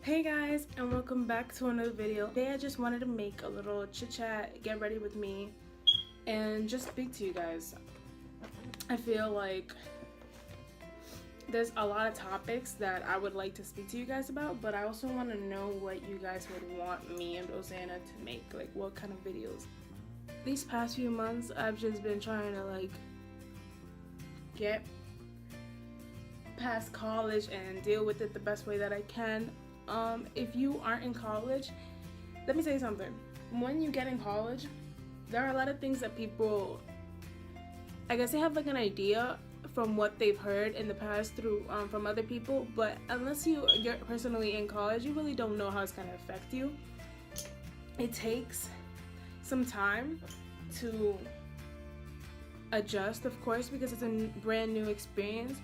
Hey guys, and welcome back to another video. Today I just wanted to make a little chit chat, get ready with me, and just speak to you guys. I feel like there's a lot of topics that I would like to speak to you guys about, but I also want to know what you guys would want me and Rosanna to make, like what kind of videos. These past few months I've just been trying to get past college and deal with it the best way that I can. If you aren't in college, let me say something. When you get in college, there are a lot of things that people, I guess they have like an idea from what they've heard in the past through from other people, but unless you're personally in college, you really don't know how it's gonna affect you. It takes some time to adjust, of course, because it's a brand new experience.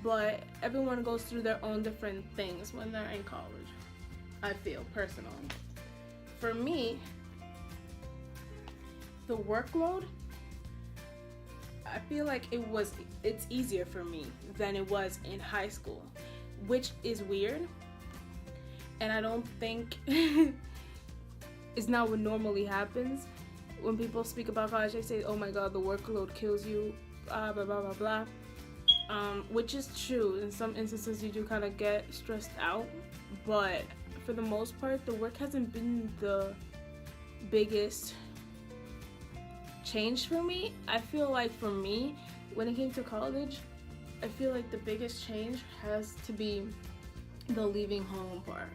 But everyone goes through their own different things when they're in college, I feel, personally. For me, the workload, I feel like it's easier for me than it was in high school, which is weird. And I don't think it's not what normally happens. When people speak about college, they say, oh my god, the workload kills you, blah, blah, blah, blah, blah. Which is true. In some instances you do kind of get stressed out, but for the most part the work hasn't been the biggest change for me. I feel like for me, when it came to college, I feel like the biggest change has to be the leaving home part,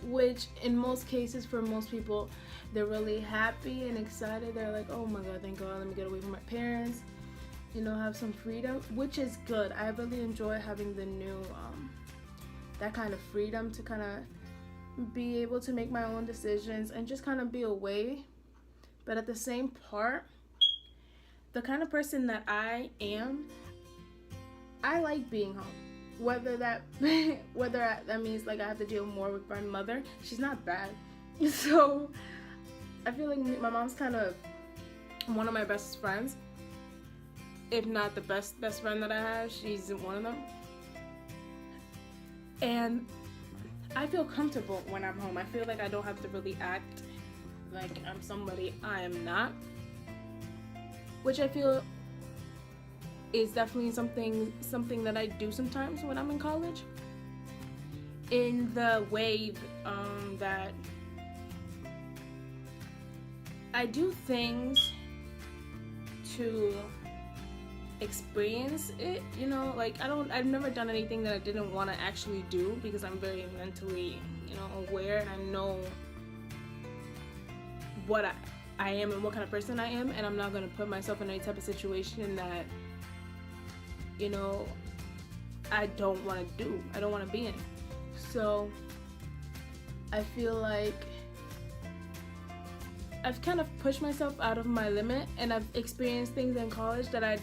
which in most cases for most people, they're really happy and excited. They're like, oh my god, thank god, let me get away from my parents, have some freedom, which is good. I really enjoy having the new that kind of freedom to kind of be able to make my own decisions and just kind of be away. But at the same part, the kind of person that I am, I like being home, whether that means like I have to deal more with my mother. She's not bad, so I feel like my mom's kind of one of my best friends, if not the best friend that I have. She's one of them. And I feel comfortable when I'm home. I feel like I don't have to really act like I'm somebody I am not, which I feel is definitely something that I do sometimes when I'm in college, in the way that I do things to experience it, like I've never done anything that I didn't want to actually do, because I'm very mentally aware, and I know what I am and what kind of person I am, and I'm not going to put myself in any type of situation that I don't want to do, I don't want to be in. So I feel like I've kind of pushed myself out of my limit, and I've experienced things in college that I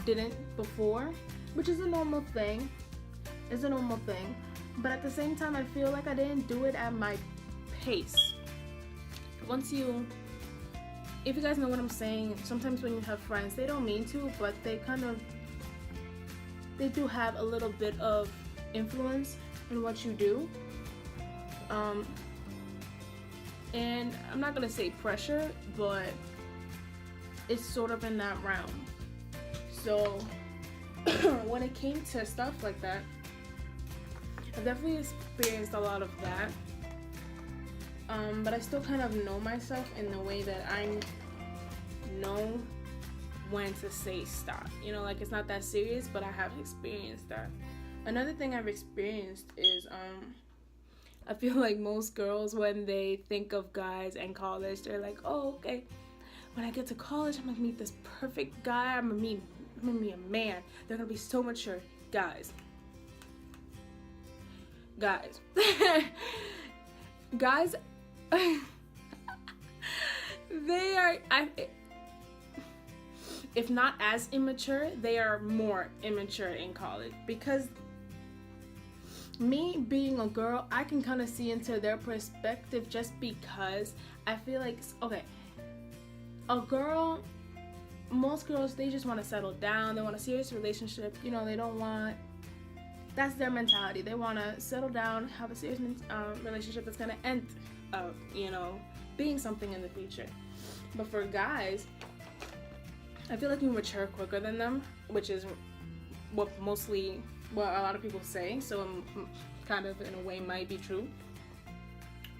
didn't before, which is a normal thing. It's a normal thing. But at the same time, I feel like I didn't do it at my pace. If you guys know what I'm saying, sometimes when you have friends, they don't mean to, but they do have a little bit of influence in what you do. And I'm not gonna say pressure, but it's sort of in that realm. So when it came to stuff like that, I definitely experienced a lot of that. But I still kind of know myself in the way that I know when to say stop. Like it's not that serious, but I have experienced that. Another thing I've experienced is I feel like most girls, when they think of guys in college, they're like, oh, okay, when I get to college, I'm gonna meet this perfect guy, I'm gonna meet a man, they're gonna be so mature. Guys they are, if not as immature, they are more immature in college, because me being a girl, I can kind of see into their perspective, just because I feel like, okay, a girl, most girls, they just want to settle down, they want a serious relationship, they don't want that's their mentality. They want to settle down, have a serious relationship that's going to end up, you know, being something in the future. But for guys, I feel like we mature quicker than them, which is what a lot of people say. So kind of in a way might be true.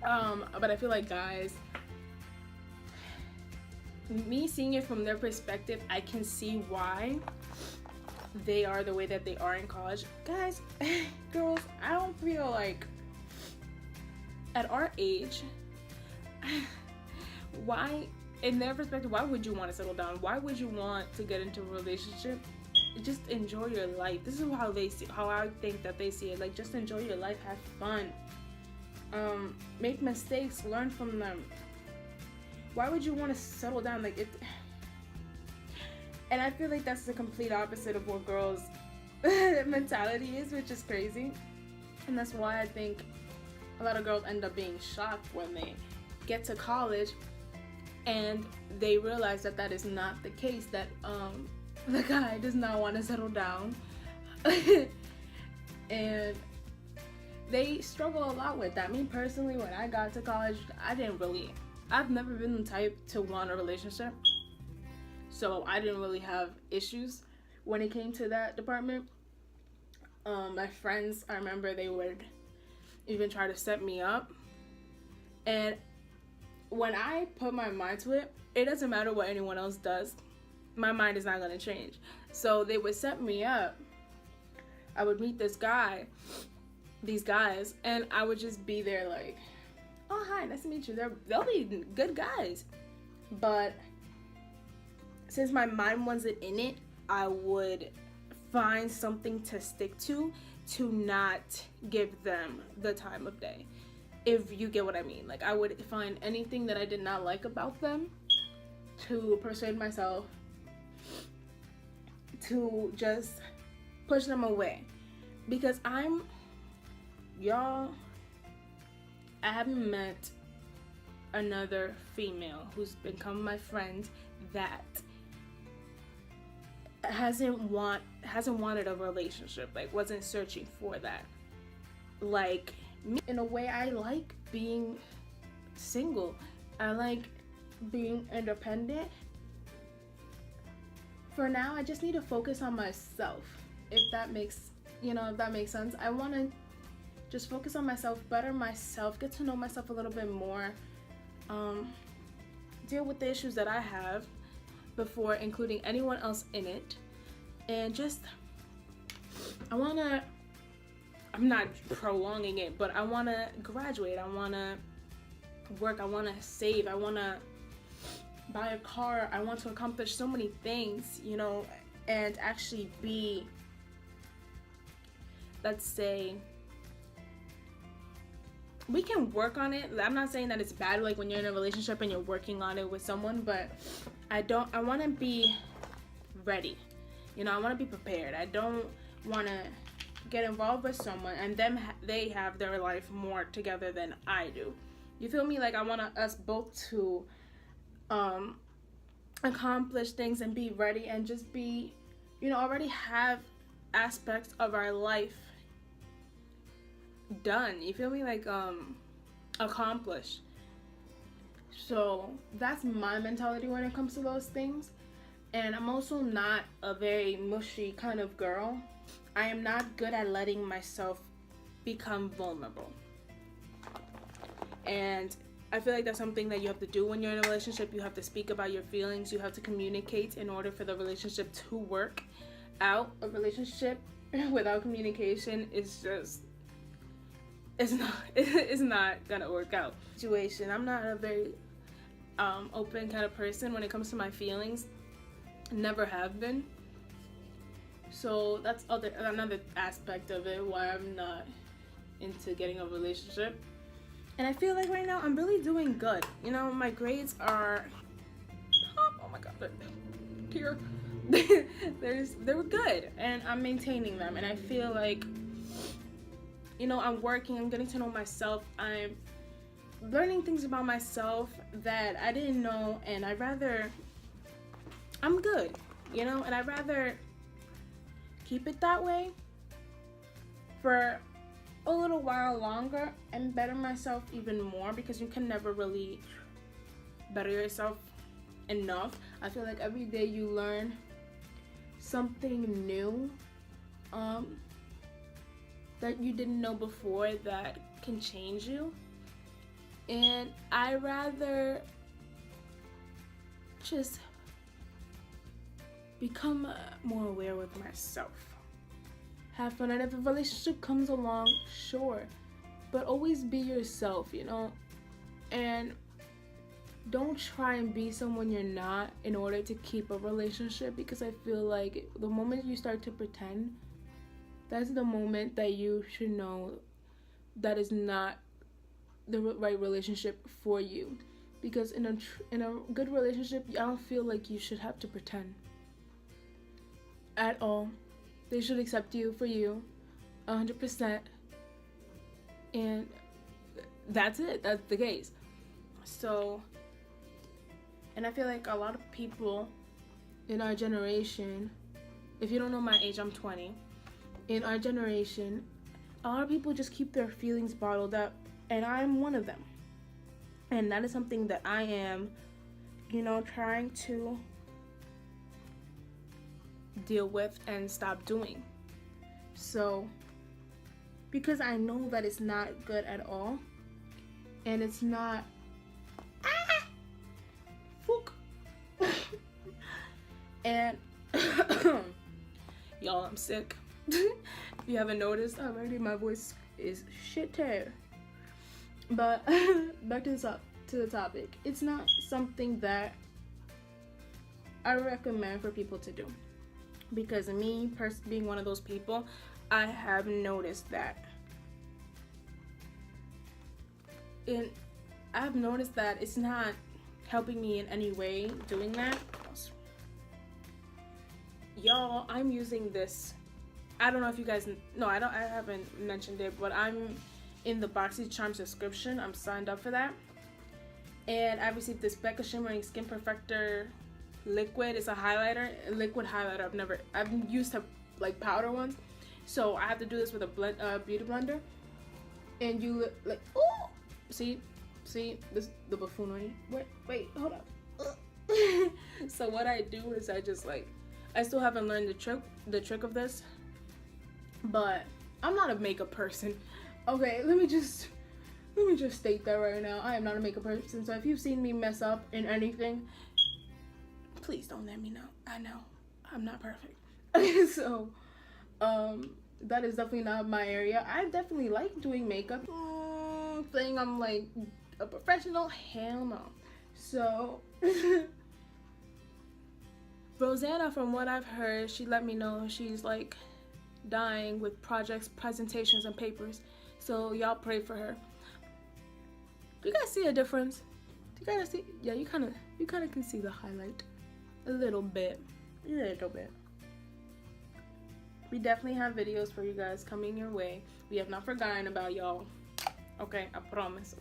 But I feel like guys, me seeing it from their perspective, I can see why they are the way that they are in college. Guys, girls, I don't feel like at our age, why, in their perspective, why would you want to settle down? Why would you want to get into a relationship? Just enjoy your life. This is how I think that they see it. Like, just enjoy your life, have fun, make mistakes, learn from them. Why would you want to settle down? Like it. And I feel like that's the complete opposite of what girls' mentality is, which is crazy. And that's why I think a lot of girls end up being shocked when they get to college and they realize that that is not the case, that the guy does not want to settle down. And they struggle a lot with that. Me personally, when I got to college, I've never been the type to want a relationship. So I didn't really have issues when it came to that department. My friends, I remember they would even try to set me up. And when I put my mind to it, it doesn't matter what anyone else does. My mind is not going to change. So they would set me up. I would meet these guys, and I would just be there like, oh, hi, nice to meet you. They'll be good guys. But since my mind wasn't in it, I would find something to stick to not give them the time of day. If you get what I mean. Like, I would find anything that I did not like about them to persuade myself to just push them away. Because I haven't met another female who's become my friend that hasn't wanted a relationship, like wasn't searching for that. Like me, in a way, I like being single. I like being independent. For now, I just need to focus on myself. If that makes sense. I want to just focus on myself, better myself, get to know myself a little bit more, deal with the issues that I have before including anyone else in it. And just, I'm not prolonging it, but I want to graduate. I want to work. I want to save. I want to buy a car. I want to accomplish so many things, you know, and actually be, let's say, we can work on it. I'm not saying that it's bad, like when you're in a relationship and you're working on it with someone, but I want to be ready. You know, I want to be prepared. I don't want to get involved with someone and then they have their life more together than I do. You feel me? Like, I want us both to accomplish things and be ready and just be, you know, already have aspects of our life done. You feel me? Like, accomplished. So that's my mentality when it comes to those things. And I'm also not a very mushy kind of girl. I am not good at letting myself become vulnerable. And I feel like that's something that you have to do when you're in a relationship. You have to speak about your feelings. You have to communicate in order for the relationship to work out. A relationship without communication is just, it's not gonna work out. Situation. I'm not a very open kind of person when it comes to my feelings. Never have been. So that's another aspect of it why I'm not into getting a relationship. And I feel like right now I'm really doing good. You know, my grades are, oh my god, here. They were good, and I'm maintaining them. And I feel like, you know, I'm working, I'm getting to know myself, I'm learning things about myself that I didn't know, and I'm good, you know, and I'd rather keep it that way for a little while longer and better myself even more, because you can never really better yourself enough. I feel like every day you learn something new that you didn't know before that can change you. And I rather just become more aware with myself. Have fun, and if a relationship comes along, sure, but always be yourself, you know, and don't try and be someone you're not in order to keep a relationship, because I feel like the moment you start to pretend, that's the moment that you should know that is not the right relationship for you. Because in a good relationship, I don't feel like you should have to pretend at all. They should accept you for you 100%, and that's it. That's the case. So, and I feel like a lot of people in our generation, if you don't know my age, I'm 20. In our generation, a lot of people just keep their feelings bottled up, and I'm one of them. And that is something that I am, you know, trying to deal with and stop doing. So, because I know that it's not good at all, and it's not fuck. And y'all, I'm sick. If you haven't noticed already, my voice is shit tear. But back to the topic. It's not something that I recommend for people to do, because me being one of those people, I have noticed that. And I've noticed that it's not helping me in any way doing that. Y'all, I'm using this. I don't know if you guys know. I haven't mentioned it, but I'm in the BoxyCharm subscription. I'm signed up for that, and I received this Becca Shimmering Skin Perfector liquid. It's a highlighter, a liquid highlighter. I've used to like powder ones, so I have to do this with a beauty blender. And you like, oh, see this the buffoonery. Wait, hold up. So what I do is I just like, I still haven't learned the trick of this, but I'm not a makeup person. Okay, let me just state that right now. I am not a makeup person. So if you've seen me mess up in anything, please don't let me know. I know I'm not perfect. So that is definitely not my area. I definitely like doing makeup. Saying I'm like a professional, hell no. So Rosanna, from what I've heard, she let me know she's like dying with projects, presentations, and papers. So y'all pray for her. Do you guys see a difference? Do you guys see? Yeah, you kind of can see the highlight a little bit. We definitely have videos for you guys coming your way. We have not forgotten about y'all. Okay, I promise.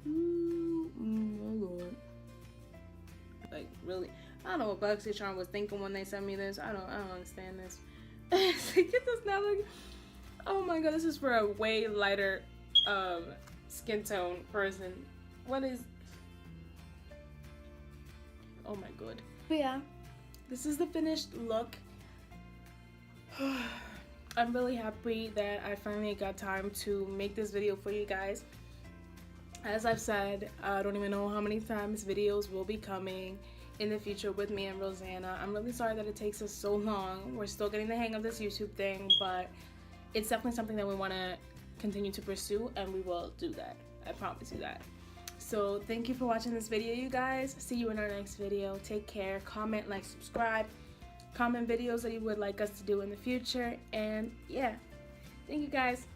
Ooh, my God. Like, really, I don't know what BoxyCharm was thinking when they sent me this. I don't understand this. Get this now. Like, oh my God, this is for a way lighter skin tone person. What is? Oh my God. But yeah, this is the finished look. I'm really happy that I finally got time to make this video for you guys. As I've said, I don't even know how many times videos will be coming in the future with me and Rosanna. I'm really sorry that it takes us so long. We're still getting the hang of this YouTube thing, but it's definitely something that we want to continue to pursue, and we will do that. I promise you that. So thank you for watching this video, you guys. See you in our next video. Take care. Comment, like, subscribe. Comment videos that you would like us to do in the future. And yeah, thank you guys.